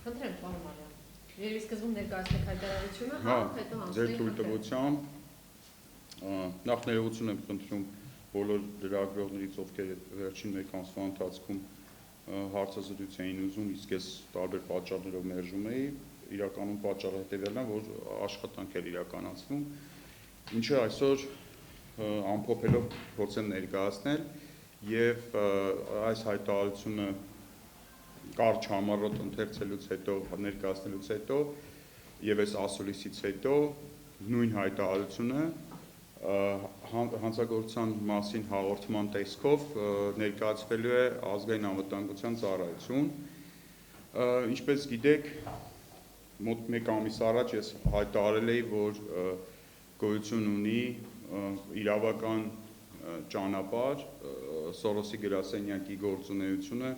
Խնդրեմ, պարոն Մարյան։ Երևի սկզբում ներկայացնեք հայտարարությունը, Հա, հետո ձեր հանձնենք թույլտվությամբ նախ ներողություն եմ խնդրում բոլոր լրագրողներից, ովքեր վերջին մեկ ամսվա ընթացքում հարցազրույց էին ուզում, իսկ ես տարբեր պատճառներով մերժում էի, իրականում պատճառը հետևյալն է, որ աշխատանք էր իրականացվում, ինչը այսօր ամփոփելով փորձեմ ներկայացնել եւ այս հայտարարությունը կարճ համառոտ ընթերցելուց հետո, ներկայացնելուց հետո եւ այս ասուլիսից հետո նույն հայտարարությունը հանցագործության մասին հաղորդման տեսքով ներկայացվելու է ազգային անվտանգության ծառայություն։ Ինչպես գիտեք, մոտ մեկ ամիս առաջ ես հայտարարել էի, որ գոյություն ունի իրավական ճանապարհ Սորոսի գրասենյակի գործունեությունը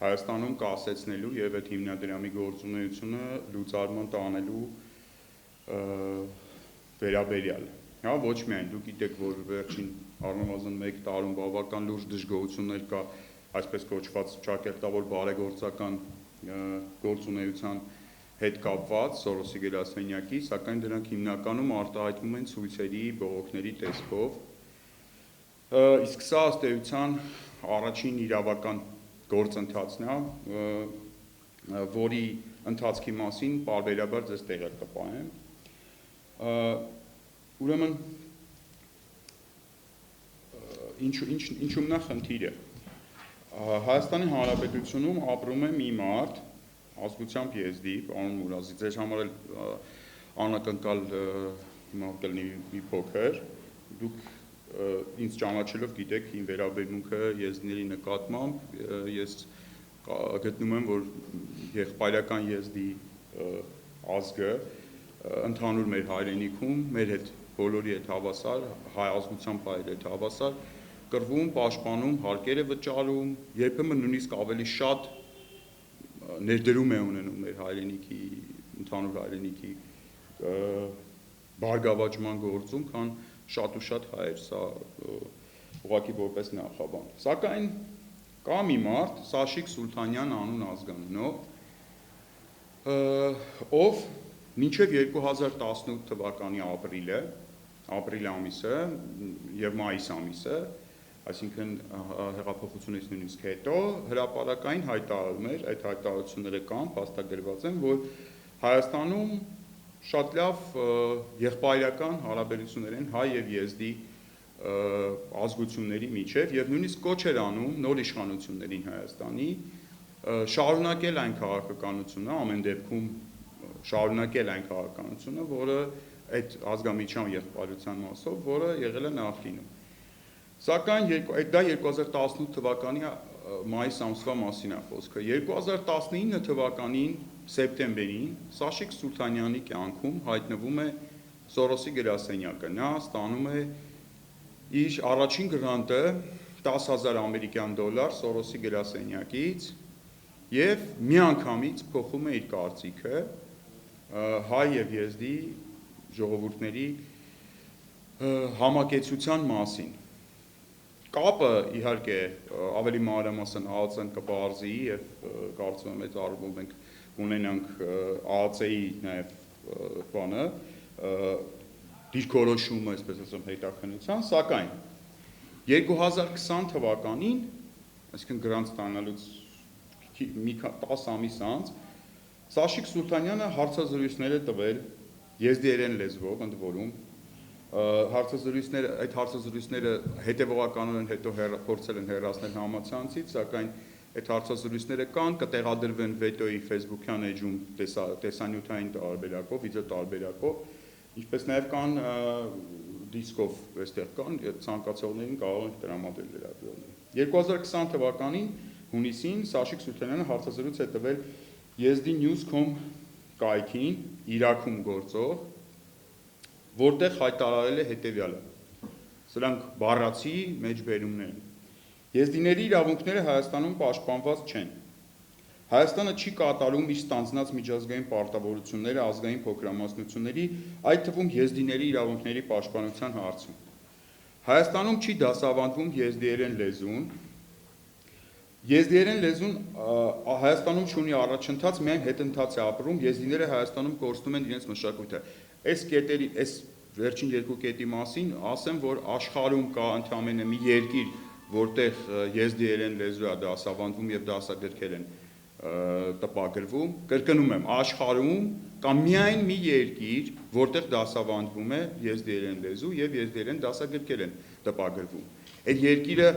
Հայաստանում կասեցնելու եւ այդ հիմնադրամի գործունեությունը լուծարման տանելու վերաբերյալ։ Հա, ոչ միայն դուք գիտեք, որ վերջին առնվազն 1 տարում բավական լուրջ դժգոհություններ կա այսպես կոչված ճակերտավոր բարեգործական գործունեության հետ կապված Սորոսի գրասենյակի, սակայն դրանք հիմնականում արտահայտվում են ցույցերի, բողոքների տեսքով։ Իսկ սա ըստ էության առաջին իրավական գործընթացն է, որի ընթացքի մասին պարբերաբար ձեզ տեղյակ կպահեմ։ Ուրեմն ինչու՞մն է խնդիրը։ Հայաստանի Հանրապետությունում ապրում է մի մարդ, ազգությամբ եզդի, պարոն Մուրազի, ձեր համար էլ անակնկալ հիմա կլինի մի փոքր, դուք ինձ ճանաչելով գիտեք իմ վերաբերմունքը եզդիների նկատմամբ, ես գտնում եմ, որ եղբայրական եզդի ազգը ընդհանուր մեր հայրենիքում, մեր հետ բոլորի հետ հավասար, հայ ազգությամբ հայերի հետ հավասար, կռվում, պաշտպանում, հարկեր է վճարում, երբեմն նույնիսկ ավելի շատ ներդրում է ունենում մեր հայրենիքի, ընդհանուր հայրենիքի բարգավաճման գործում, քան շատ ու շատ հայեր, սա ուղղակի որպես նախաբան։ Սակայն կա մի մարդ, Սաշիկ Սուլթանյան անուն ազգանունով, ով մինչև 2018 թվականի ապրիլ ամիսը եւ մայիս ամիսը, այսինքն հեղափոխությունից նույնիսկ հետո հրապարակային հայտարարում էր, այդ հայտարարությունները կան, փաստագրված են, որ Հայաստանում շատ լավ եղբայրական հարաբերություններ են հայ եւ եզդի ազգությունների միջև եւ նույնիսկ կոչ էր անում նոր իշխանություններին Հայաստանի շարունակել այն քաղաքականությունը, ամեն դեպքում շարունակել այն քաղաքականությունը, որը այդ ազգամիջյան եղբայրության մասով, որը եղել է նախկինում։ Սակայն դա 2018 թվականի մայիս ամսվա մասին է խոսքը։ 2019 թվականին սեպտեմբերին Սաշիկ Սուլթանյանի կյանքում հայտնվում է Սորոսի գրասենյակը։ Նա ստանում է իր առաջին գրանտը 10,000 ամերիկյան դոլար Սորոսի գրասենյակից եւ միանգամից փոխում է իր կարծիքը հայ եւ եզդի ժողովուրդների համակեցության մասին։ Կապը իհարկե ավելի մանրամասն ԱԱԾ-ն կբարձի եւ կարծում եմ այդ առումով մենք ունենանք ԱԱԾ-ի նաեւ բանը դիրքորոշումը, այսպես ասեմ, հետաքննության, սակայն 2020 թվականին, այսինքն գրանտ ստանալուց մի 10 ամիս անց, Սաշիկ Սուլթանյանը հարցազրույցներ է տվել եզդիերեն լեզվով, ընդ որում, այդ հարցազրույցները հետևողականորեն հետո փորձել են հեռացնել համացանցից, սակայն այդ հարցազրույցները կան, կտեղադրվեն վետոյի Facebook-յան էջում տեսանյութային տարբերակով, վիդեո տարբերակով, ինչպես նաև կան դիսկով այստեղ կան, ցանկացողներին կարող են տրամադրել լրագրողներին։ 2020 թվականին հունիսին Սաշիկ Սուլթանյանը հարցազրույց է տվել Եզդի-News.com կայքին, Իրաքում գործող, որտեղ հայտարարել է հետևյալը. սրանք բառացի մեջբերումներ են։ Եզդիների իրավունքները Հայաստանում պաշտպանված չեն։ Հայաստանը չի կատարում իր ստանձնած միջազգային պարտավորությունները ազգային փոքրամասնությունների, այդ թվում եզդիների իրավունքների պաշտպանության հարցում։ Հայաստանում չի դասավանդվում եզդիերեն լեզուն, Եզդիերեն լեզուն Հայաստանում չունի առաջընթաց, միայն հետընթաց է ապրում, եզդիները Հայաստանում կորցնում են իրենց մշակույթը։ Այս կետերի, այս վերջին երկու կետի մասին ասեմ, որ աշխարհում կա ընդամենը մի երկիր, որտեղ եզդիերեն լեզու է դասավանդվում եւ դասագրքեր են տպագրվում, կրկնում եմ, աշխարհում կա միայն մի երկիր, որտեղ դասավանդվում է եզդիերեն լեզու եւ եզդիերեն դասագրքեր են տպագրվում։ Այդ երկիրը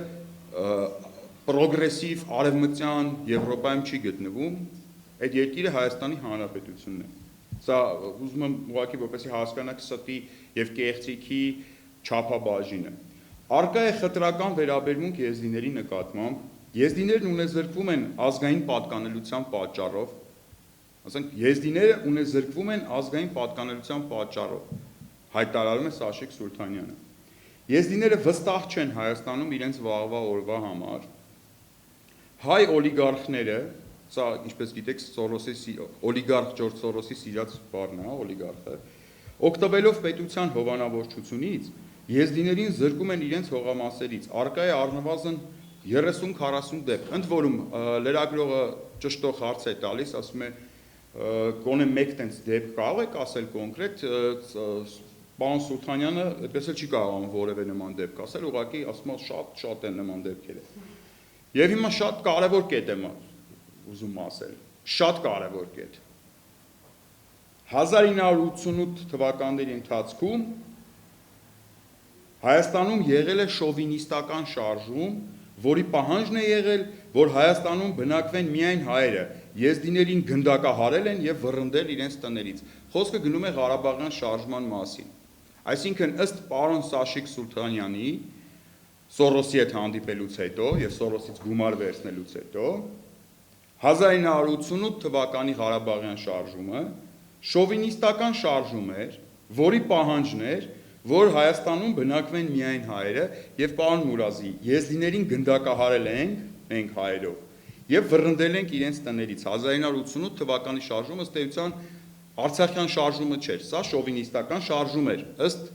պրոգրեսիվ արևմտյան Եվրոպայում չի գտնվում, այդ երկիրը Հայաստանի Հանրապետությունն է։ Սա ուզում եմ ուղղակի որպեսզի հասկանաք ստի եւ կեղծիքի չափաբաժինը։ Արկա է խտրական վերաբերմունք եզդիների նկատմամբ, եզդիներն ունեզրկվում են ազգային պատկանելության պատճառով, ասենք եզդիները ունեզրկվում են ազգային պատկանելության պատճառով, հայտարարում է Սաշիկ Սուլթանյանը։ Եզդիները վստահ չեն Հայաստանում իրենց վաղվա օրվա համար։ Հայ օլիգարխները, սա ինչպես գիտեք, օլիգարխ Ջորջ Սորոսի սիրած բառն է, օլիգարխը, օգտվելով պետության հովանավորչությունից, եզդիներին զրկում են իրենց հողամասերից, արկա է առնվազն 30-40 դեպք, ընդ որում լրագրողը ճշտող հարց է տալիս, ասում է, գոնե մեկ տենց դեպք կարող եք ասել կոնկրետ, պարոն Սուլթանյանը այդպես էլ չի կարողանում որևէ նման դեպք ասել, ուղղակի ասում է շատ են նման դեպքերը։ Եվ հիմա շատ կարևոր կետ եմ ուզում ասել, շատ կարևոր կետ։ 1988 թվականների ընթացքում Հայաստանում եղել է շովինիստական շարժում, որի պահանջն է եղել, որ Հայաստանում բնակվեն միայն հայերը, եզդիներին գնդակահարել են եւ վռնդել իրենց տներից։ Խոսքը գնում է Ղարաբաղյան շարժման մասին։ Այսինքն ըստ պարոն Սաշիկ Սուլթանյանի Սորոսի հետ հանդիպելուց հետո եւ Սորոսից գումար վերցնելուց հետո 1988 թվականի Ղարաբաղյան շարժումը շովինիստական շարժում էր, որի պահանջն էր, որ Հայաստանում բնակվեն միայն հայերը եւ պարոն Մուրազի եզդիներին գնդակահարել ենք մենք հայերով եւ վռնդել ենք իրենց տներից 1988 թվականի շարժումը ըստ էության Արցախյան շարժումը չէր, սա շովինիստական շարժում էր ըստ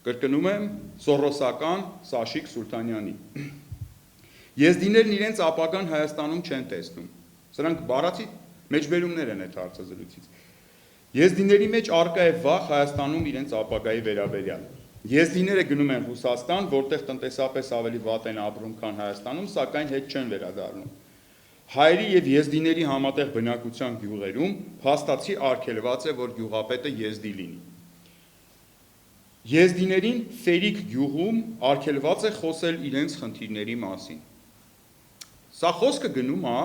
կրկնում եմ Սորոսական Սաշիկ Սուլթանյանի Եզդիներն իրենց ապագան Հայաստանում չեն տեսնում սրանք բառացի մեջբերումներ են այդ հարցազրույցից Եզդիների մեջ արկա է վախ Հայաստանում իրենց ապագայի վերաբերյալ։ Եզդիները գնում են Ռուսաստան, որտեղ տնտեսապես ավելի վատ են ապրում, քան Հայաստանում, սակայն հետ չեն վերադառնում։ Հայերի եւ եզդիների համատեղ բնակության գյուղերում փաստացի արգելված է, որ գյուղապետը եզդի լինի։ Եզդիներին Ֆերիկ գյուղում արգելված է խոսել իրենց խնդիրների մասին։ Սա խոսքը գնում է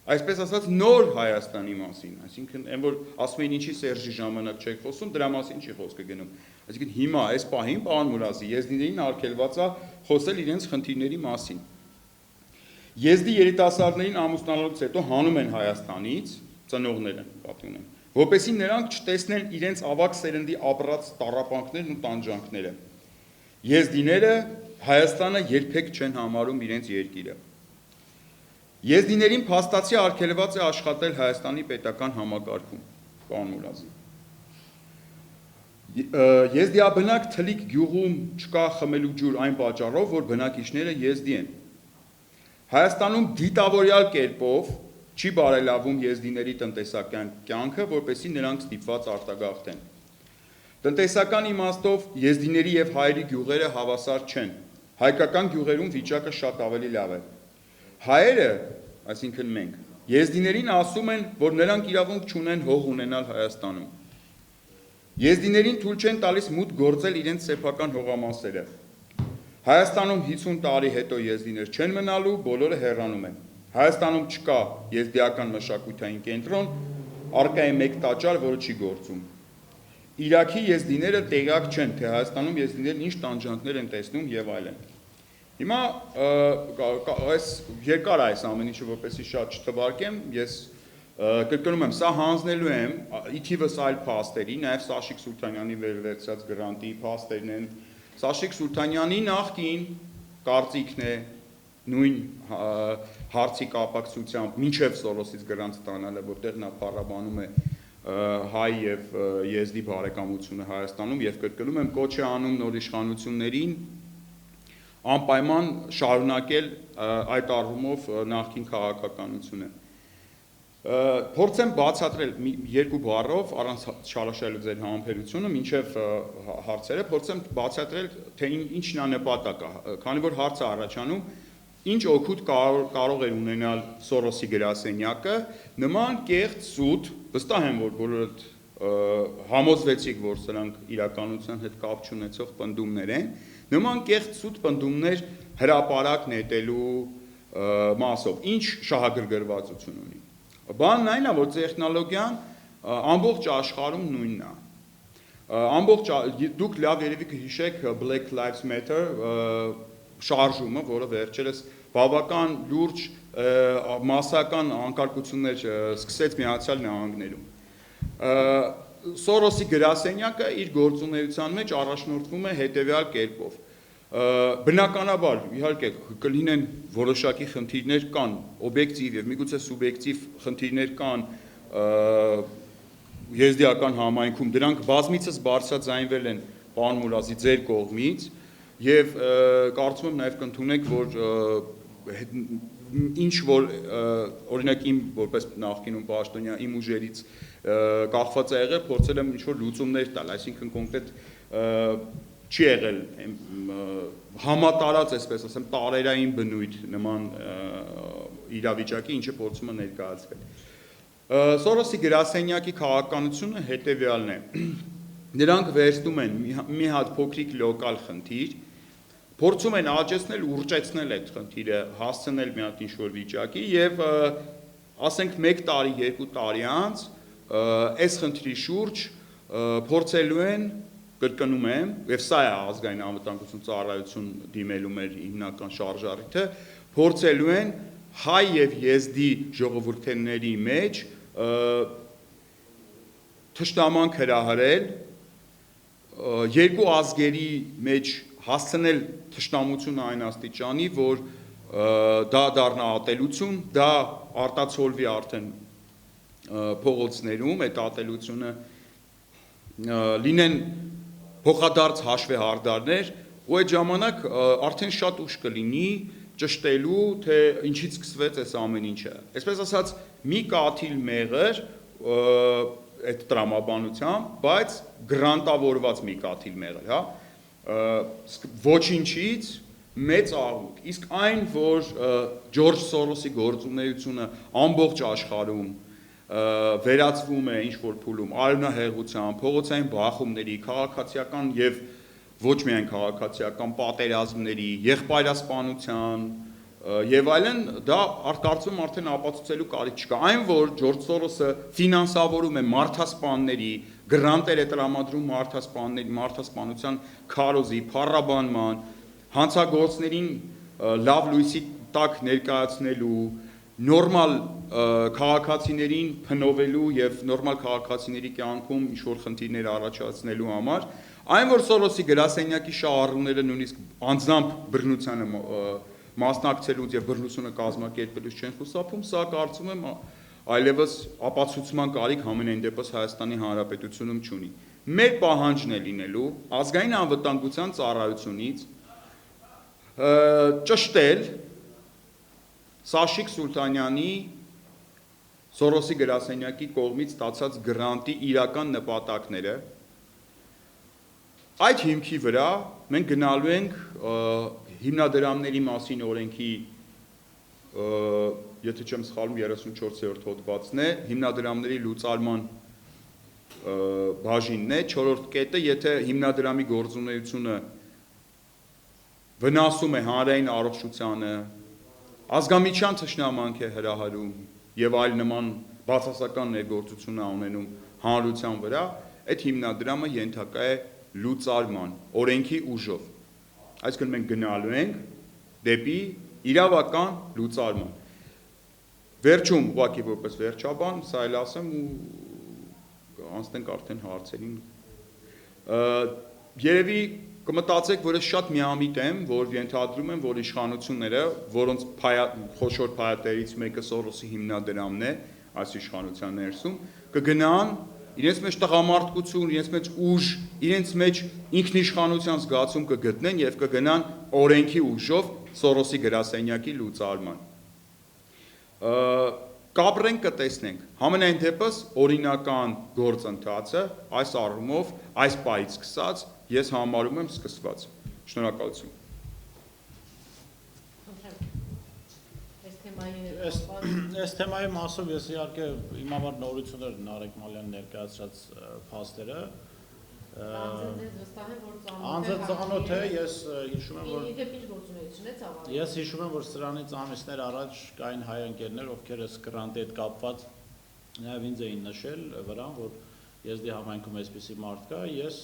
Այսպես ասած նոր Հայաստանի մասին, այսինքն այն որ ասում են ինչի Սերժի ժամանակ չեք խոսում, դրա մասին չի խոսքը գնում։ Այսինքն հիմա այս պահին պարոն Մուրազի եզդիներին արգելված է խոսել իրենց խնդիրների մասին։ Եզդի երիտասարդներին ամուսնանալուց հետո հանում են Հայաստանից, ծնողները պատի ունեն, որպեսզի նրանք չտեսնեն իրենց ավագ սերնդի ապրած տառապանքներն ու տանջանքները։ Եզդիները Հայաստանը երբեք չեն համարում իրենց երկիրը։ Եզդիներին փաստացի արգելված է աշխատել Հայաստանի պետական համակարգում, պարոն Մուրազի։ Եզդիաբնակ Թլիկ գյուղում չկա խմելու ջուր այն պատճառով, որ բնակիչները եզդի են։ Հայաստանում դիտավորյալ կերպով չի բարելավում եզդիների տնտեսական կյանքը, որպեսզի նրանք ստիպված արտագաղթեն։ Տնտեսական իմաստով եզդիների եւ հայերի գյուղերը հավասար չեն։ Հայկական գյուղերում վիճակը շատ ավելի լավ է։ Հայերը, այսինքն մենք, եզդիներին ասում են, որ նրանք իրավունք չունեն հող ունենալ Հայաստանում։ Եզդիներին թույլ չեն տալիս մուտք գործել իրենց սեփական հողամասերը։ Հայաստանում 50 տարի հետո եզդիներ չեն մնալու, բոլորը հեռանում են։ Հայաստանում չկա եզդիական մշակութային կենտրոն, առկա է մեկ տաճար, որը չի գործում։ Իրաքի եզդիները տեղյակ չեն, թե Հայաստանում եզդիներն ինչ տանջանքներ են տեսնում եւ այլն։ Հիմա այս երկար այս ամեն ինչը որպեսզի շատ չթվարկեմ, ես կրկնում եմ, սա հանձնելու եմ ի թիվս այլ փաստերի, նաև Սաշիկ Սուլթանյանի վերցրած գրանտի փաստերն են։ Սաշիկ Սուլթանյանի նախկին կարծիքն է նույն հարցի կապակցությամբ մինչև Սորոսից գրանտ ստանալը, որտեղ նա փառաբանում է հայ եւ եզդի բարեկամությունը Հայաստանում եւ կրկնում եմ կոչ է անում նոր իշխանություններին անպայման շարունակել այդ առումով նախկին քաղաքականությունը։ Փորձեմ բացատրել երկու բառով առանց շարաշահելու ձեր համբերությունը, մինչև հարցերը փորձեմ բացատրել, թե ինչն է նպատակը, քանի որ հարցը առաջանում, ինչ օգուտ կարող էր ունենալ Սորոսի գրասենյակը, նման կեղծ սուտ, վստահ եմ, որ բոլորդ համոզվեցիք, որ սրանք իրականության հետ կապ չունեցող պնդումներ են, նման կեղծ սուտ պնդումներ հրապարակ նետելու մասով, ինչ շահագրգռվածություն ունի։ Բանն այն է, որ տեխնոլոգիան ամբողջ աշխարհում նույնն է։ Դուք լավ երևի կհիշեք Black Lives Matter շարժումը, որը վերջերս բավական լուրջ մասսական անկարգություններ սկսեց Միացյալ Նահանգներում։ Սորոսի գրասենյակը իր գործունեության մեջ առաջնորդվում է հետևյալ կերպով։ Բնականաբար, իհարկե, կլինեն որոշակի խնդիրներ կան, օբյեկտիվ եւ միգուցե սուբյեկտիվ խնդիրներ կան եզդիական համայնքում, դրանք բազմիցս բարձրաձայնվել են պարոն Մուրադի ձեր կողմից եւ կարծում եմ նաեւ կընդունեք, որ ինչ որ օրինակ իմ որպես նախկինում պաշտոնյա իմ ուժերից կախված է եղել, փորձել եմ ինչ որ լուծումներ տալ, այսինքն կոնկրետ չի եղել համատարած, այսպես ասեմ, տարերային բնույթ նման իրավիճակի, ինչը փորձում է ներկայացվել։ Սորոսի գրասենյակի քաղաքականությունը հետևյալն է։ Նրանք վերցնում են մի հատ փոքրիկ լոկալ խնդիր, փորձում են աճեցնել, ուռճեցնել այդ խնդիրը, հասցնել մի հատ ինչ-որ վիճակի եւ ասենք 1 տարի, 2 տարի անց այս խնդրի շուրջ փորձելու են կրկնում եմ, եւ սա է ազգային անվտանգություն ծառայություն դիմելու մեր հիմնական շարժառիթը, փորձելու են հայ եւ եզդի ժողովուրդների մեջ թշնամանք հրահրել, երկու ազգերի մեջ հասցնել թշնամությունը այն աստիճանի, որ դա դառնա ատելություն, դա արտացոլվի արդեն փողոցներում, այդ ատելությունը լինեն փոխադարձ հաշվեհարդարներ, ու այդ ժամանակ արդեն շատ ուշ կլինի ճշտելու, թե ինչից սկսվեց այս ամեն ինչը։ Այսպես ասած, մի կաթիլ մեղր այդ տրամաբանությամբ, բայց գրանտավորված մի կաթիլ մեղր, հա, ոչինչից մեծ աղմուկ։ Իսկ այն, որ Ջորջ Սորոսի գործունեությունը ամբողջ աշխարհում վերածվում է ինչ-որ փուլում արյունահեղության, փողոցային բախումների, քաղաքացիական եւ ոչ միայն քաղաքացիական պատերազմների, եղբայրասպանության եւ այլն, դա կարծում արդեն ապացուցելու կարիք չկա։ Այն, որ Ջորջ Սորոսը ֆինանսավորում է մարդասպանների, գրանտեր է տրամադրում մարդասպանության քարոզի, փառաբանման, հանցագործներին լավ լույսի տակ ներկայացնելու, նորմալ քաղաքացիներին փնովելու եւ նորմալ քաղաքացիների կյանքում ինչ-որ խնդիրներ առաջացնելու համար, այն որ Սորոսի գրասենյակի շահառուները նույնիսկ անձամբ բռնությանը մասնակցելուց եւ բռնությունը կազմակերպելուց չեն խուսափում, սա կարծում եմ այլևս ապացուցման կարիք համենայն դեպս Հայաստանի Հանրապետությունում չունի։ Մեր պահանջն է լինելու ազգային անվտանգության ծառայությունից ճշտել Սաշիկ Սուլտանյանի Սորոսի գրասենյակի կողմից ստացած գրանտի իրական նպատակները։ Այդ հիմքի վրա մենք գնալու ենք հիմնադրամների մասին օրենքի, եթե չեմ սխալվում, 34-րդ հոդվածն է, հիմնադրամների լուծարման բաժինն է, 4-րդ կետը, եթե հիմնադրամի գործունեությունը վնասում է հանրային առողջությանը, ազգամիջյան թշնամանք է հրահարում եւ այլ նման բացասական ներգործություն է ունենում հանրության վրա, այդ հիմնադրամը ենթակա է լուծարման օրենքի ուժով։ Այսինքն մենք գնալու ենք դեպի իրավական լուծարման։ Վերջում ուղղակի որպես վերջաբան, սա էլ ասեմ ու անցնենք արդեն հարցերին։ Երևի կմտածեք, որ ես շատ միամիտ եմ, որ ենթադրում եմ, որ իշխանությունները, որոնց խոշոր փայատերից մեկը Սորոսի հիմնադրամն է, այս իշխանության ներսում, կգնան իրենց մեջ տղամարդկություն, իրենց մեջ ուժ, իրենց մեջ ինքնիշխանության զգացում կգտնեն եւ կգնան օրենքի ուժով Սորոսի գրասենյակի լուծարման։ Կապրենք կտեսնենք։ Համենայն դեպս օրինական գործընթացը այս առումով այս պայից սկսած ես համարում եմ սկսված։ Շնորհակալություն։ Այս թեմայի մասով ես իհարկե իմ համար նորություններ Նարեկ Մալյանը ներկայացրած փաստերը անձը ծանոթ է, ես հիշում եմ, որ սրանից ամիսներ առաջ կային հայ ընկերներ, ովքեր այս գրանտի հետ կապված նաև ինձ էին նշել վրան, որ եզդի համայնքում այսպիսի մարդ կա, ես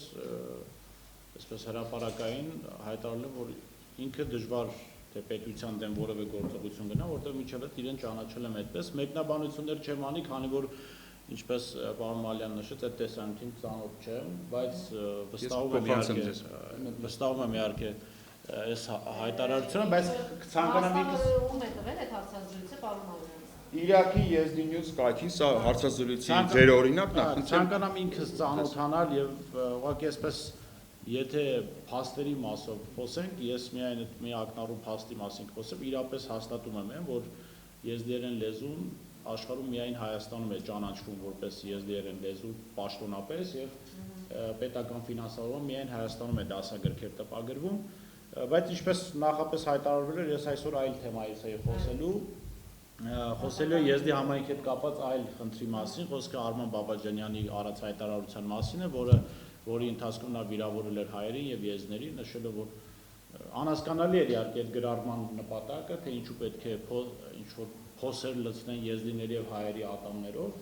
այսպես հրապարակային հայտարարել եմ, որ ինքը դժվար թե պետության դեմ որևէ գործողություն գնա, որտեղ միջև այդ իրեն ճանաչել եմ այդպես, մեկնաբանություններ չեմ անի, քանի որ ինչպես պարոն Մալյանն նշեց, այդ տեսանյութին ծանոթ չեմ, բայց վստահում եմ իհարկե այս հայտարարությունը, բայց ցանկանամ ինքս ում է տվել այդ հարցազրույցը պարոն Մալյանը։ Իրաքի Եզդի-Նյուզ կայքին սա հարցազրույցի ձեր օրինակն է, ցանկանամ ինքս ծանոթանալ եւ ուղղակի այսպես եթե փաստերի մասով խոսենք, ես միայն այդ մի ակնառու փաստի մասին խոսեմ, իրապես հաստատում եմ, որ եզդիերեն լեզուն աշխարհում միայն Հայաստանում է ճանաչվում որպես եզդիերեն լեզու պաշտոնապես եւ պետական ֆինանսավորումը միայն Հայաստանում է դասագրքեր տպագրվում, բայց ինչպես նախապես հայտարարվել էր, ես այսօր այլ թեմայից էի խոսելու եզդի համայնքի հետ կապված այլ խնդրի մասին, խոսքը Արման Բաբաջանյանի արած հայտարարության մասին է, որի ընթացքում նա վիրավորել էր հայերին եւ եզդիներին, նշելով որ անհասկանալի էր իհարկե այդ գրառման նպատակը, թե ինչու պետք է ինչ-որ փոսեր լցնեն եզդիների եւ հայերի ատամներով,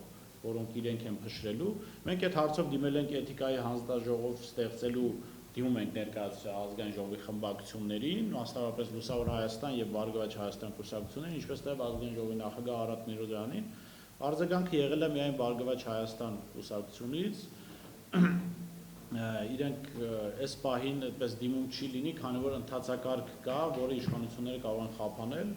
որոնք իրենք են փշրելու։ Մենք այդ հարցով դիմել ենք էթիկայի հանձնաժողով ստեղծելու, դիմում ենք ներկայացուցիչ ազգային ժողովի խմբակցություններին, մասնավորապես Լուսավոր Հայաստան եւ Բարգավաճ Հայաստան կուսակցություններին, ինչպես նաեւ ազգային ժողովի նախագահ Արարատ Միրոզյանին։ Արձագանքը եղել է միայն Բարգավաճ Հայաստան կուսակցությունից։ Իրենք այս պահին այդպես դիմում չի լինի, քանի որ ընդհանցակարգ կա, որը իշխանությունները կարող են խափանել։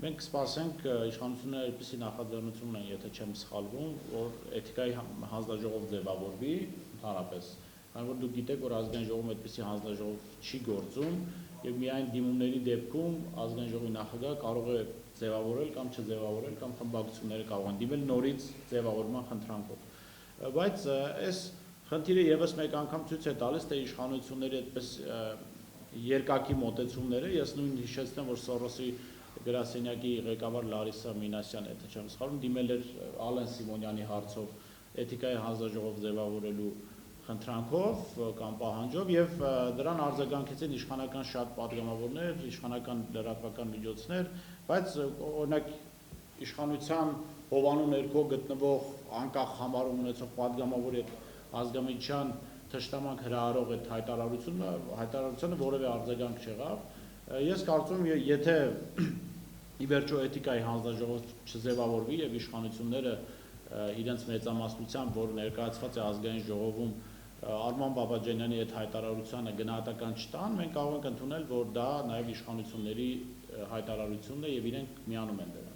Մենք կսպասենք իշխանությունները այդպիսի նախաձեռնություն ունեն, եթե չեմ սխալվում, որ էթիկայի հանձնաժողով ձևավորվի ընդհանրապես, քանի որ դուք գիտեք, որ ազգային ժողովում այդպիսի հանձնաժողով չի գործում եւ միայն դիմումների դեպքում ազգային ժողովի նախագահը կարող է ձևավորել կամ չձևավորել կամ խմբակցությունները կարող են դիմել նորից ձևավորման խնդրանքով։ Բայց այս խնդիրը եւս մեկ անգամ ցույց է տալիս, թե իշխանությունների այդպես երկակի մոտեցումները, ես նույն հիշեցնեմ, որ Սորոսի գրասենյակի ղեկավար Լարիսա Մինասյան, եթե չեմ սխալվում, դիմել էր Ալեն Սիմոնյանի հարցով էթիկայի հանձնաժողով ձևավորելու խնդրանքով կամ պահանջով եւ դրան արձագանքեցին իշխանական շատ պատգամավորներ, իշխանական լրատվական միջոցներ, բայց օրինակ իշխանության հովանու ներքո գտնվող անկախ համարում ունեցող պատգամավոր եւ ազգամիջյան թշնամանք հրահարող այդ հայտարարությունը որևէ արձագանք չեղավ։ Ես կարծում եմ, եթե ի վերջո էթիկայի հանձնաժողով չձևավորվի եւ իշխանությունները իրենց մեծամասնությամբ, որ ներկայացված է ազգային ժողովում Արման Բաբաջանյանի այդ հայտարարությանը գնահատական չտան, մենք կարող ենք ընդունել, որ դա նաեւ իշխանությունների հայտարարությունն է եւ իրենք միանում են դրան։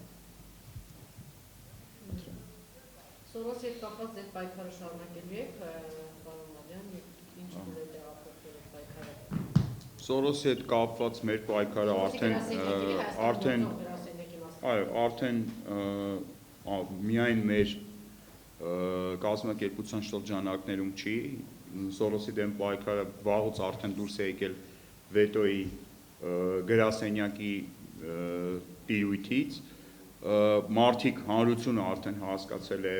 Սորոսի հետ կապված այդ պայքարը շարունակելու եք, պարոն Մալյան, ինչ կուզեք տեղափոխել այդ պայքարը։ Սորոսի հետ կապված մեր պայքարը արդեն միայն մեր կազմակերպության շրջանակներում չի, Սորոսի դեմ պայքարը վաղուց արդեն դուրս է եկել վետոյի գրասենյակի տիրույթից, մարդիկ հանրությունը արդեն հասկացել է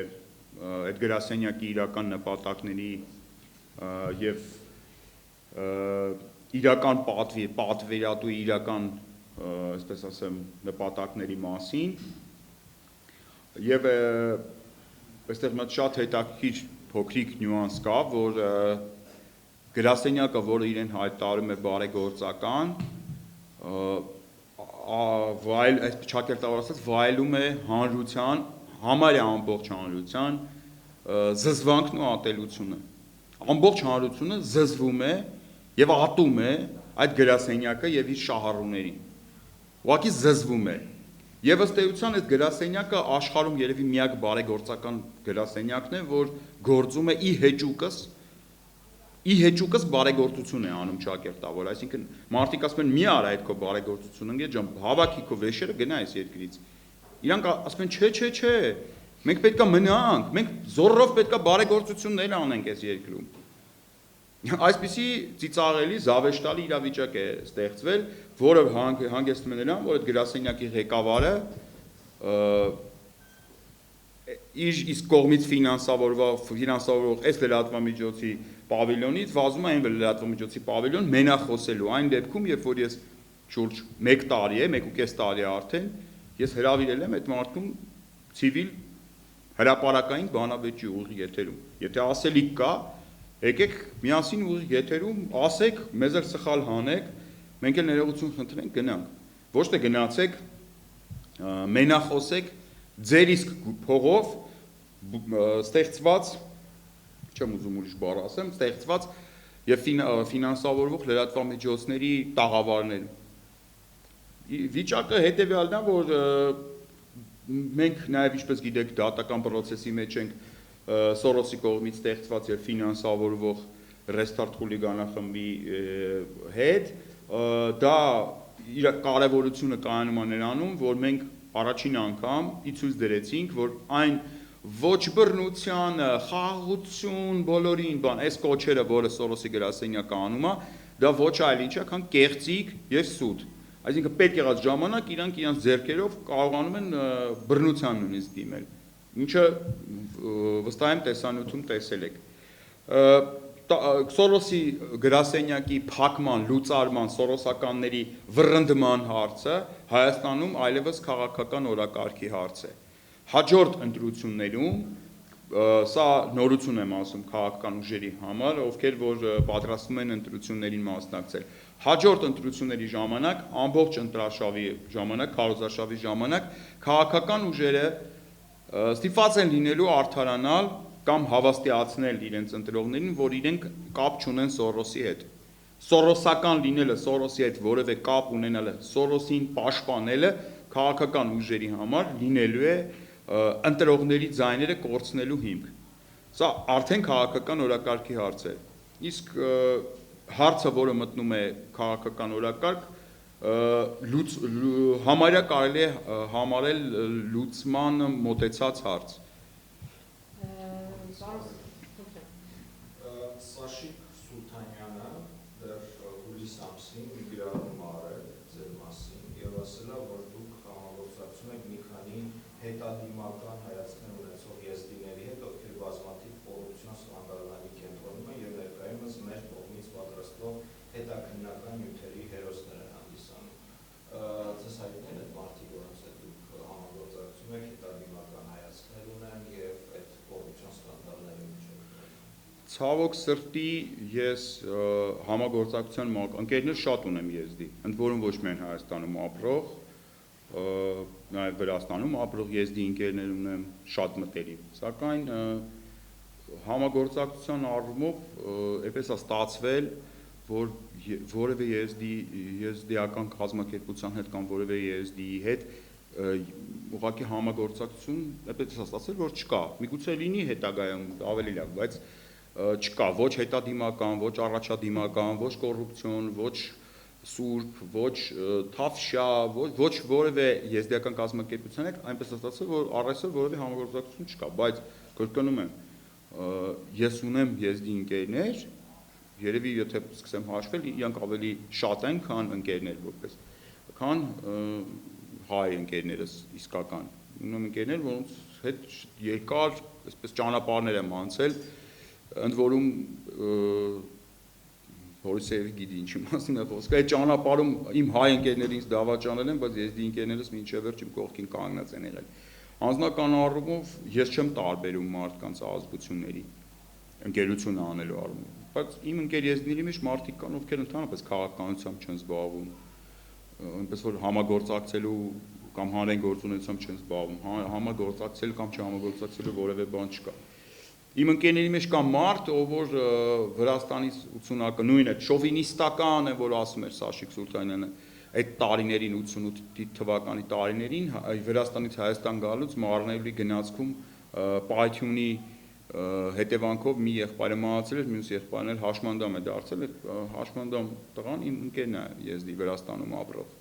այդ գրասենյակի իրական նպատակների եւ իրական պատվիրատու իրական, այսպես ասեմ, նպատակների մասին եւ այստեղ մի շատ հետաքրքիր փոքրիկ նյուանս կա, որ գրասենյակը, որը իրեն հայտարարում է բարեգործական, այս ճակերտավոր ասած վայելում է հանրության, համարյա ամբողջ հանրության զզվանքն ու ատելությունը։ Ամբողջ հանրությունը զզվում է եւ ատում է այդ գրասենյակը եւ իր շահառուներին։ Ուղղակի զզվում է։ Եվ ըստ էության այդ գրասենյակը աշխարհում երևի միակ բարեգործական գրասենյակն է, որ գործում է ի հեճուկս բարեգործություն է անում ճակերտավոր, այսինքն մարդիկ ասում են մի արա այդ քո բարեգործությունը, ընկեր ջան, հավաքի քո վեշերը գնա այս երկրից։ Իրանք ասում են չէ, մենք պետքա մնանք, մենք զորրով պետքա բարեգործություններ անենք այս երկրում։ Այսպիսի ծիծաղելի զավեշտալի իրավիճակ է ստեղծվել, որը հանգեցնում է նրան, որ այդ գրասենյակի ղեկավարը իր իսկ կողմից ֆինանսավորվող այս լրատվամիջոցի պավիլյոնից վազում է այն լրատվամիջոցի պավիլյոն մենախոսելու այն դեպքում, երբ որ ես շուրջ 1 տարի է, 1.5 տարի է արդեն, ես հրավիրել եմ այդ մարդուն ցիվիլ հրապարակային բանավեճի ուղիղ եթերում։ Եթե ասելիք կա, եկեք միասին ուղիղ եթերում ասեք, մեզ էլ սխալ հանեք, մենք էլ ներողություն խնդրենք, գնանք։ Ոչ թե գնացեք, մենախոսեք ձեր իսկ փողով ստեղծված, չեմ ուզում ուրիշ բառ ասեմ, ստեղծված եւ ֆինանսավորվող լրատվամիջոցների տաղավարներ։ Վիճակը հետեւյալն է, որ մենք նաեւ ինչպես գիտեք դատական process-ի մեջ ենք Սորոսի կողմից ստեղծված եւ ֆինանսավորվող Restart խուլիգանախմբի հետ, դա իր կարևորությունը կայանում է նրանում, որ մենք առաջին անգամ իցույց դրեցինք, որ այն ոչ բռնության, խաղաղություն, բոլորին բան, այս կոչերը, որը Սորոսի գրասենյակը անում է, դա ոչ այլ ինչ է, քան կեղծիք եւ սուտ։ Այսինքն պետք եղած ժամանակ իրանք իրենց ձեռքերով կարողանում են բռնության նույնիսկ դիմել, ինչը վստահ եմ տեսանյութում տեսել եք։ Սորոսի գրասենյակի փակման, լուծարման, սորոսականների վռնդման հարցը Հայաստանում այլևս քաղաքական օրակարգի հարց է։ Հաջորդ ընտրություններում, սա նորություն եմ ասում քաղաքական ուժերի համար, ովքեր որ պատրաստվում են ընտրություններին մասնակցել։ Հաջորդ ընտրությունների ժամանակ, ամբողջ ընտրարշավի ժամանակ, քարոզարշավի ժամանակ քաղաքական ուժերը ստիպված են լինելու արդարանալ կամ հավաստիացնել իրենց ընտրողներին, որ իրենք կապ չունեն Սորոսի հետ։ Սորոսական լինելը, Սորոսի հետ որևէ կապ ունենալը, Սորոսին պաշտպանելը քաղաքական ուժերի համար լինելու է ընտրողների ձայները կորցնելու հիմք։ Սա արդեն քաղաքական օրակարգի հարց է։ Իսկ հարցը, որը մտնում է քաղաքական օրակարգ, համարյա կարելի է համարել լուծման մոտեցած հարց։ Սաշիկ Սուլթանյանը դեռ հուլիս ամսին մի գրառում արել ձեր մասին եւ ասել է, որ դուք համագործակցում եք մի քանի հետադիմական հայացքներ ունեցող եզդիների հետ, ովքեր բազմաթիվ կոռուպցիոն սկանդալների կենտրոնում են եւ ներկայումս մեր կողմից պատրաստվող հետաքննական նյութերի հերոսներ են հանդիսանում։ Ձեզ հայտնի է այդ մարդիկ, որոնց հետ դուք համագործակցում եք, հետադիմական հայացքներ ունեն եւ այդ կոռուպցիոն սկանդալների միջև։ Ցավոք սրտի ես համագործակցության ընկերներ շատ ունեմ եզդի, ընդ որում ոչ միայն Հայաստանում ապրող, նաև Վրաստանում ապրող եզդի ընկերներ ունեմ, շատ մտերիմ, սակայն համագործակցության առումով այնպես է ստացվել, որ որևէ եզդիական կազմակերպության հետ կամ որևէ եզդիի հետ ուղղակի համագործակցություն այնպես է ստացվել, որ չկա։ Միգուցե լինի հետագայում ավելի լավ, բայց չկա ոչ հետադիմական, ոչ առաջադիմական, ոչ կոռուպցիոն, ոչ սուրբ, ոչ թավշյա, ոչ որևէ եզդիական կազմակերպության հետ այնպես է ստացվել, որ առայսօր որևէ համագործակցություն չկա, բայց կրկնում եմ, ես ունեմ եզդի ընկերներ, երևի եթե սկսեմ հաշվել, իրանք ավելի շատ են, քան ընկերներ որպես, քան հայ ընկերներս իսկական։ Ունեմ ընկերներ, որոնց հետ երկար, այսպես ճանապարհներ եմ անցել, ընդ որում Բորիսեևի գիտի ինչի մասին է խոսքը, այդ ճանապարհում իմ հայ ընկերները ինձ դավաճանել են, բայց եզդի ընկերներս մինչև վերջ իմ կողքին կանգնած են եղել։ Անձնական առումով ես չեմ տարբերում մարդկանց ազգությունների ընկերություն անելու առումով, բայց իմ ընկեր եզդիների մեջ մարդիկ կան, ովքեր ընդհանրապես քաղաքականությամբ չեն զբաղվում, այնպես որ համագործակցելու կամ հանրային գործունեությամբ չեն զբաղվում, համագործակցելու կամ չհամագործակցելու որևէ բան չկա։ Իմ ընկերների մեջ կա մարդ, ով որ Վրաստանից 80-ակը նույնը շովինիստական է, որ ասում էր Սաշիկ Սուլթանյանը, այդ տարիներին 88 թվականի տարիներին Վրաստանից Հայաստան գալուց Մարնևլի գնացքում պայթյունի հետևանքով մի եղբայրը մահացել էր, մյուս եղբայրն էլ հաշմանդամ է դարձել, հաշմանդամ տղան իմ ընկերն է եզդի Վրաստանում ապրող։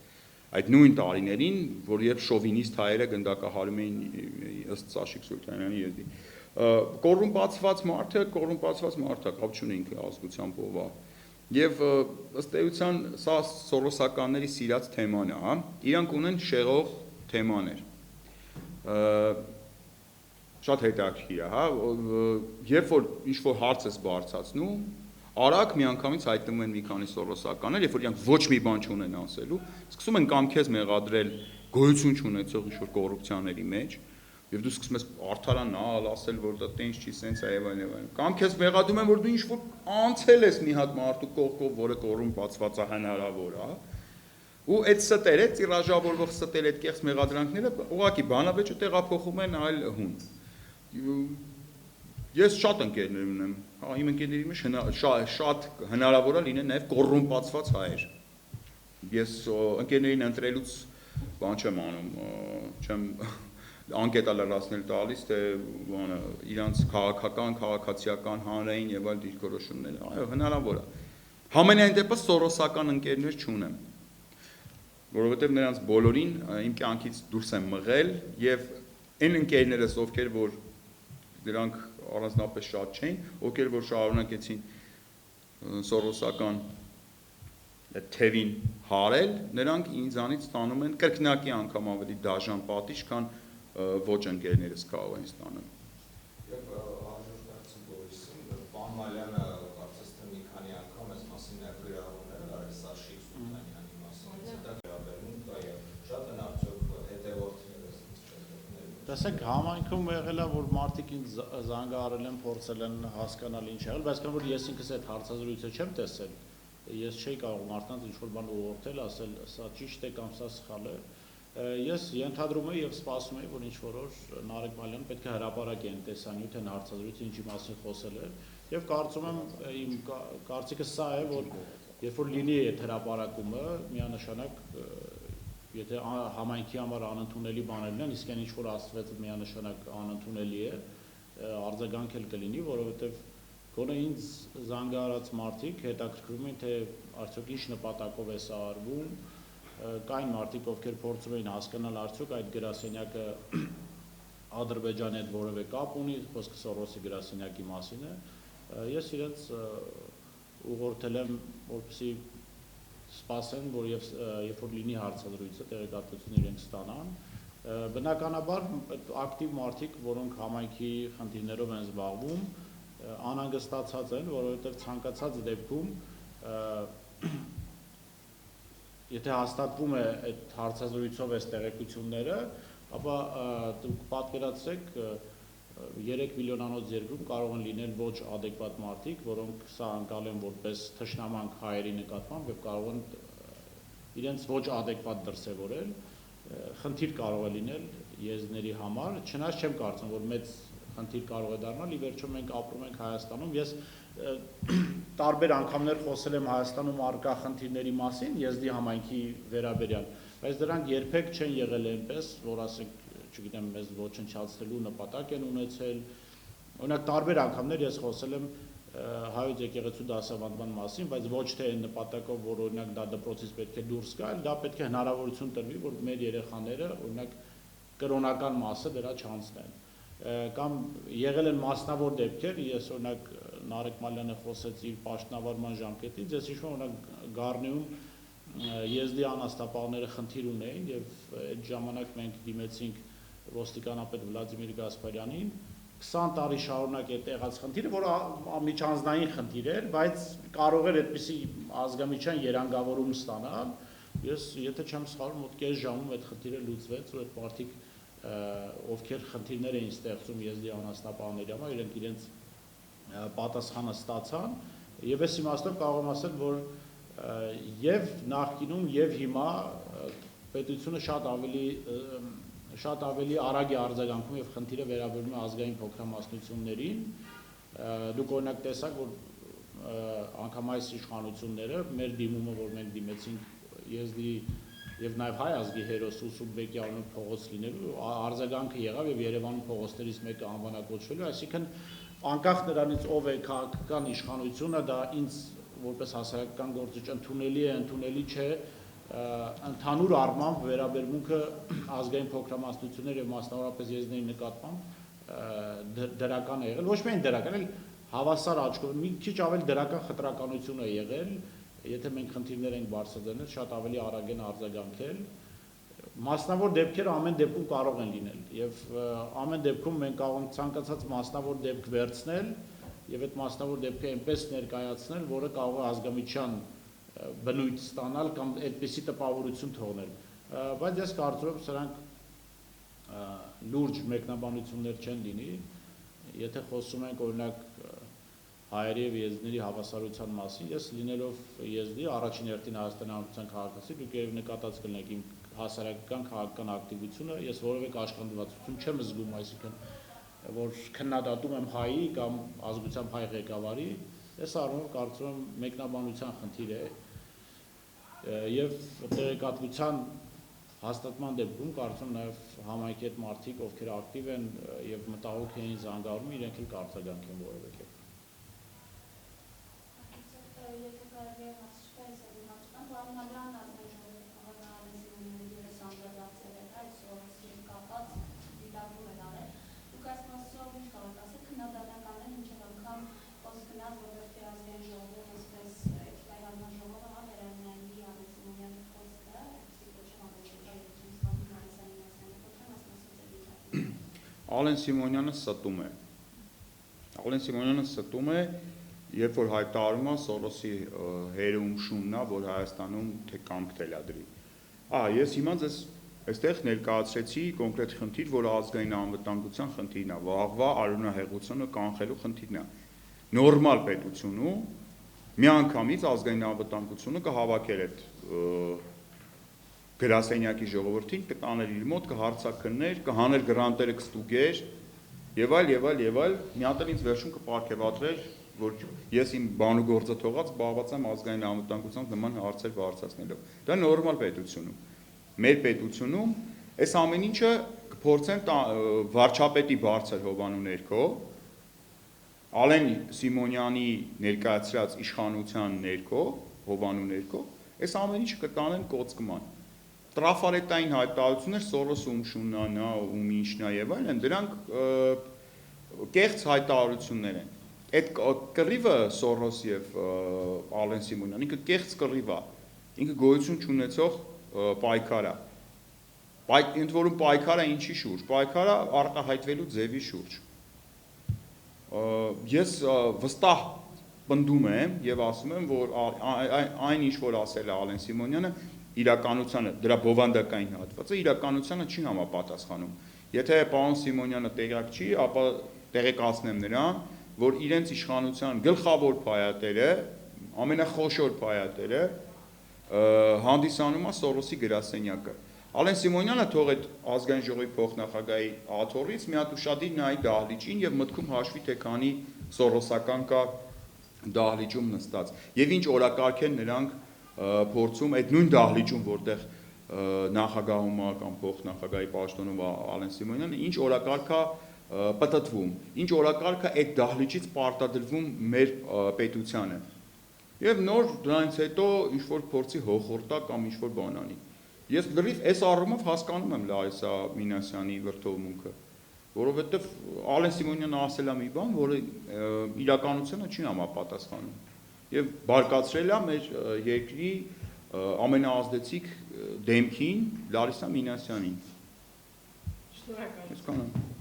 Այդ նույն տարիներին, որ երբ շովինիստ հայերը գնդակահարում էին ըստ Սաշիկ Սուլթանյանի եզդի, կոռումպացված մարդը, կապ չունի ինքը ազգությամբ ով է։ Եվ ըստ էության սա սորոսականների սիրած թեման է, հա։ Իրանք ունեն շեղող թեմաներ։ Շատ հետաքրքիր է, հա, երբ որ ինչ-որ հարց ես բարձրացնում, արագ միանգամից հայտնվում են մի քանի սորոսականներ, երբ որ իրանք ոչ մի բան չունեն ասելու, սկսում են կամ քեզ մեղադրել գոյություն չունեցող ինչ-որ կոռուպցիաների մեջ, եւ դու սկսում ես արդարանալ, ասել, որ դա տենց չի, սենց է եւ այլն, կամ քեզ մեղադրում են, որ դու ինչ-որ անցել ես մի հատ մարդու կողքով, որը կոռումպացված է, հնարավոր է, ու այդ ստերը, տիրաժավորվող ստերը, այդ կեղծ մեղադրանքները ուղղակի բանավեճը տեղափոխում են այլ հուն։ Ես շատ ընկերներ ունեմ, իմ ընկերների մեջ շատ հնարավոր է լինեն նաև կոռումպացված հայեր։ Ես ընկերներին ընտրելուց բան չեմ անում, չեմ անկետա լրացնել տալիս, թե իրանց քաղաքական, քաղաքացիական, հանրային եւ այլ դիրքորոշումներ, այո, հնարավոր է։ Համենայն դեպս սորոսական ընկերներ չունեմ, որովհետեւ նրանց բոլորին իմ կյանքից դուրս եմ մղել եւ այն ընկերներս, ովքեր որ դրանք առանձնապես շատ չէին, ովքեր որ շարունակեցին սորոսական թևին հարել, նրանք ինձանից ստանում են կրկնակի անգամ ավելի դաժան պատիժ, քան ոչ ընկերներս կարող են ստանում։ Եվ հաջորդակցի Բորիսին, պարոն Մալյանը կարծես թե մի քանի անգամ այս մասին գրառումներ արել Սաշիկ Սուլթանյանի մասին, դա վերաբերում կա եւ շատ են արդյոք հետեւորդներս Տեսեք, համայնքում եղել է, որ մարդիկ ինձ զանգահարել են, փորձել են հասկանալ ինչ եղել, բայց քան որ ես ինքս այդ հարցազրույցը չեմ տեսել, ես չէի կարող մարդկանց ինչ-որ բան ուղղորդել, ասել, սա ճիշտ է կամ սա սխալ է։ Ես ենթադրում եմ եւ սպասում եմ, որ ինչ-որ օր Նարեկ Մալյանը պետք է հրապարակի այն տեսանյութը, այն հարցազրույցը, ինչի մասին խոսել է, եւ կարծում եմ իմ կարծիքը սա է, որ երբ որ լինի այդ հրապարակումը, միանշանակ եթե համայնքի համար անընդունելի բաներ են, իսկ այն ինչ որ ասվեց միանշանակ անընդունելի է, արձագանք էլ կլինի, որովհետեւ գոնե ինձ զանգահարած մարդիկ հետաքրքրում են, թե արդյոք ինչ նպատակով է սա արվում, կային մարդիկ, ովքեր փորձում էին հասկանալ արդյոք այդ գրասենյակը Ադրբեջանի հետ որևէ կապ ունի, խոսքը Սորոսի գրասենյակի մասին է, ես իրենց ուղղորդել եմ, որպեսզի սպասեն, որ երբ որ լինի հարցազրույցը, տեղեկատվություն իրենք ստանան, բնականաբար ակտիվ մարդիկ, որոնք համայնքի խնդիրներով են զբաղվում, անհանգստացած են, որովհետև ցանկացած դեպքում եթե հաստատվում է այդ հարցազրույցով այս տեղեկությունները, ապա դուք պատկերացրեք 3 միլիոնանոց երկրում կարող են լինել ոչ adekvat մարդիկ, որոնք սա անցալեն որպես թշնամանք հայերի նկատմամբ եւ կարող են իրենց ոչ adekvat դրսևորել, խնդիր կարող է լինել եզների համար, չնայած չեմ կարծում, որ մեծ խնդիր կարող է դառնալ, ի վերջո մենք ապրում ենք Հայաստանում, ես տարբեր անգամներ խոսել եմ Հայաստանում առկա խնդիրների մասին, եզդի համայնքի վերաբերյալ, բայց դրանք երբեք չեն եղել այնպես, որ ասենք, չգիտեմ, մեզ ոչնչացնելու նպատակ են ունեցել, օրինակ տարբեր անգամներ ես խոսել եմ հայոց եկեղեցու դասավանդման մասին, բայց ոչ թե այն նպատակով, որ օրինակ դա դպրոցից պետք է դուրս գա, այլ դա պետք է հնարավորություն տրվի, որ մեր երեխաները օրինակ կրոնական մասը դրա չանցնեն։ Կամ եղել են մասնավոր դեպքեր, ես օրինակ Նարեկ Մալյանը խոսեց իր պաշտոնավարման ժամկետից, ես հիշում եմ օրինակ Գառնիում եզդի անաստապահները խնդիր ունեին եւ այդ ժամանակ մենք դիմեցինք ոստիկանապետ Վլադիմիր Գասպարյանին 20 տարի շարունակ այդ եղած խնդիրը, որ միջանձնային խնդիր էր, բայց կարող էր այդպիսի ազգամիջյան երանգավորում ստանալ։ Ես եթե չեմ սխալվում, մոտ կես ժամում այդ խնդիրը լուծվեց, ու այդ մարդիկ ովքեր խնդիրներ էին ստեղծում եզդի անասնապահների համար, իրենք իրենց պատասխանը ստացան, եւ այս իմաստով կարող եմ ասել, որ եւ նախկինում եւ հիմա պետությունը շատ ավելի արագ է արձագանքում եւ խնդիրը վերաբերում է ազգային փոքրամասնություններին, դուք օրինակ տեսաք, որ անգամ այս իշխանությունները մեր դիմումը, որ մենք դիմեցինք եզդի եւ նաեւ հայ ազգի հերոս Սուսուբեկի անունով փողոց լինելու արձագանքը եղավ եւ Երևանի փողոցներից մեկը անվանակոչվելու, այսինքն անկախ նրանից ով է քաղաքական իշխանությունը, դա ինձ որպես հասարակական գործիչ ընդունելի է, ընդունելի չէ, ընդհանուր առմամբ վերաբերմունքը ազգային փոքրամասնություններ եւ մասնավորապես եզների նկատմամբ դրական է եղել, ոչ միայն դրական, այլ հավասար աչքով, մի քիչ ավելի դրական խտրականություն է եղել, եթե մենք խնդիրներ ենք բարձրացնել, շատ ավելի արագ են արձագանքել, մասնավոր դեպքերը ամեն դեպքում կարող են լինել եւ ամեն դեպքում մենք կարող ենք ցանկացած մասնավոր դեպք վերցնել եւ այդ մասնավոր դեպքը այնպես ներկայացնել, որը կարող է ազգամիջյան բնույթ ստանալ կամ այդպիսի տպավորություն թողնել, բայց ես կարծում եմ սրանք լուրջ մեկնաբանություններ չեն լինի, եթե խոսում ենք օրինակ հայերի եւ եզդիների հավասարության մասին, ես լինելով եզդի առաջին հերթին Հայաստանի Հանրապետության քաղաքացի, դուք երբ նկատած կլինեք իմ հասարակական քաղաքական ակտիվությունը, ես որևէ կաշկանդվածություն չեմ զգում, այսինքն որ քննադատում եմ հայի կամ ազգությամբ հայ ղեկավարի, ես առումով կարծում եմ մեկնաբանության խնդիր է եւ տեղեկատվության հաստատման դեպքում կարծում նաեւ համայնքի հետ մարդիկ, ովքեր ակտիվ են եւ մտահոգ էին զանգահարում, իրենք էլ կարձագանքեն որևէ կերպ։ Ալեն Սիմոնյանը ստում է, երբ որ հայտարարում է Սորոսի հերում շուննա, որ Հայաստանում թե կամք թելադրի։ Ես հիմա ձեզ այստեղ ներկայացրեցի կոնկրետ խնդիր, որ ազգային անվտանգության խնդիրն է, վաղվա արյունահեղությունը կանխելու խնդիրն է։ Նորմալ պետությունում միանգամից ազգային անվտանգությունը կհավաքեր այդ գրասենյակի ժողովրդին, կտաներ իր մոտ, կհարցաքններ, կհաներ գրանտերը կստուգեր եւ այլ, մի հատ էլ ինձ վերջում կպարգևատրեր, որ ես իմ բանուգործը թողած զբաղված եմ ազգային անվտանգության նման հարցեր բարձրացնելով։ Դա նորմալ պետությունում։ Մեր պետությունում այս ամեն ինչը կփորձեն վարչապետի բարձր հովանու ներքո, Ալեն Սիմոնյանի ներկայացրած իշխանության ներքո, հովանու ներքո, այս ամեն ինչը կտանեն կոծկման։ Տրաֆարետային հայտարարություններ Սորոսը ում շուննանա, ում ինչնա եւ այլն, դրանք կեղծ հայտարարություններ են։ Այդ կռիվը Սորոս եւ Ալեն Սիմոնյան, ինքը կեղծ կռիվ է, ինքը գոյություն չունեցող պայքար է։ Ընդ որում պայքարը ինչի շուրջ, պայքարը արտահայտվելու ձևի շուրջ։ Ես վստահ պնդում եմ եւ ասում եմ, որ այն ինչ որ ասել է Ալեն Սիմոնյանը, իրականությանը, դրա բովանդակային հատվածը իրականությանը չի համապատասխանում։ Եթե պարոն Սիմոնյանը տեղյակ չի, ապա տեղեկացնեմ նրան, որ իրենց իշխանության գլխավոր փայատերը, ամենախոշոր փայատերը հանդիսանում է Սորոսի գրասենյակը։ Ալեն Սիմոնյանը թող այդ ազգային ժողովի փոխնախագահի աթոռից մի հատ ուշադիր նայի դահլիճին եւ մտքում հաշվի թե քանի սորոսական կա դահլիճում նստած։ Եվ ինչ օրակարգ են նրանք փորձում այդ նույն դահլիճում, որտեղ նախագահում է կամ փոխնախագահի պաշտոնում է Ալեն Սիմոնյանը, ինչ օրակարգ է պտտվում, ինչ օրակարգ է այդ դահլիճից պարտադրվում մեր պետությանը։ Եվ նոր դրանից հետո ինչ որ փորձի հոխորտա կամ ինչ որ բան անի։ Ես լրիվ այս առումով հասկանում եմ Լարիսա Մինասյանի վրդովմունքը, որովհետև Ալեն Սիմոնյանը ասել է մի բան, որը իրականությանը չի համապատասխանում։ Եվ բարկացրել է մեր երկրի ամենաազդեցիկ դեմքին Լարիսա Մինասյանին։ Շնորհակալ եմ։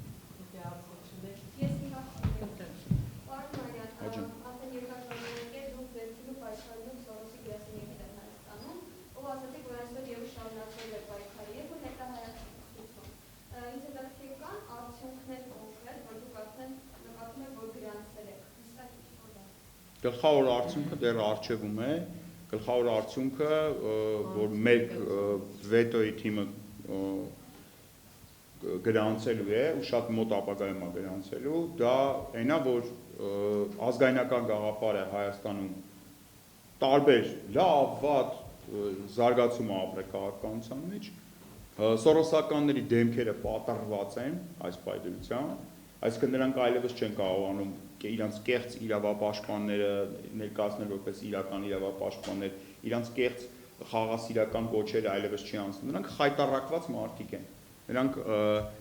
Գլխավոր արդյունքը դեռ առջևում է, գլխավոր արդյունքը, որ մեր վետոյի թիմը գրանցելու է, ու շատ մոտ ապագայում է գրանցելու, դա այնա, որ ազգայնական գաղափար է Հայաստանում տարբեր լավ, վատ, զարգացում ապրել քաղաքականության մեջ, սորոսականների դեմքերը պատառված են այս պայդրությամբ, այսինքն նրանք այլևս չեն կարողանում իրանց կեղծ իրավապաշտպանները ներկայացնել որպես իրական իրավապաշտպաններ, իրանց կեղծ խաղաղասիրական կոչերը այլևս չի անցնում, նրանք խայտառակված մարդիկ են,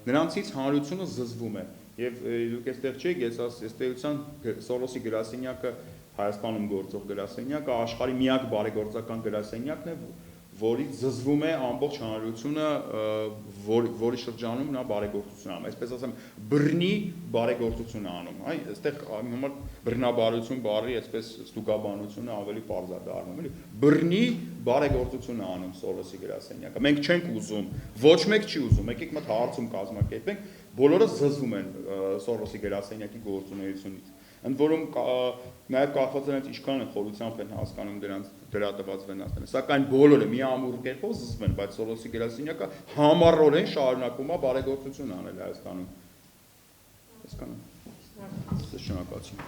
նրանցից հանրությունը զզվում է, եւ դուք այստեղ չեք, ես ըստեյության Սորոսի գրասենյակը Հայաստանում գործող գրասենյակը աշխարհի միակ բարեգործական գրասենյակն է, որից զզվում է ամբողջ հանրությունը, որի շրջանում նա բարեգործություն անում, այսպես ասեմ, բռնի բարեգործություն անում, այ այստեղ համար բռնաբարություն բառի այսպես ստուգաբանությունը ավելի պարզ է դառնում, էլի, բռնի բարեգործություն անում Սորոսի գրասենյակը, մենք չենք ուզում, ոչ մեկ չի ուզում, եկեք մոտ հարցում կազմակերպենք, բոլորը զզվում են Սորոսի գրասենյակի գործունեությունից, ընդ որում նաև կախված նրանց ինչքան են խորությամբ են հասկանում դրա տված վնասները, սակայն բոլորը միամուռ կերպով զզվում են, բայց Սորոսի գրասենյակը համառորեն շարունակում է բարեգործություն անել Հայաստանում, հասկանում, շնորհակալություն։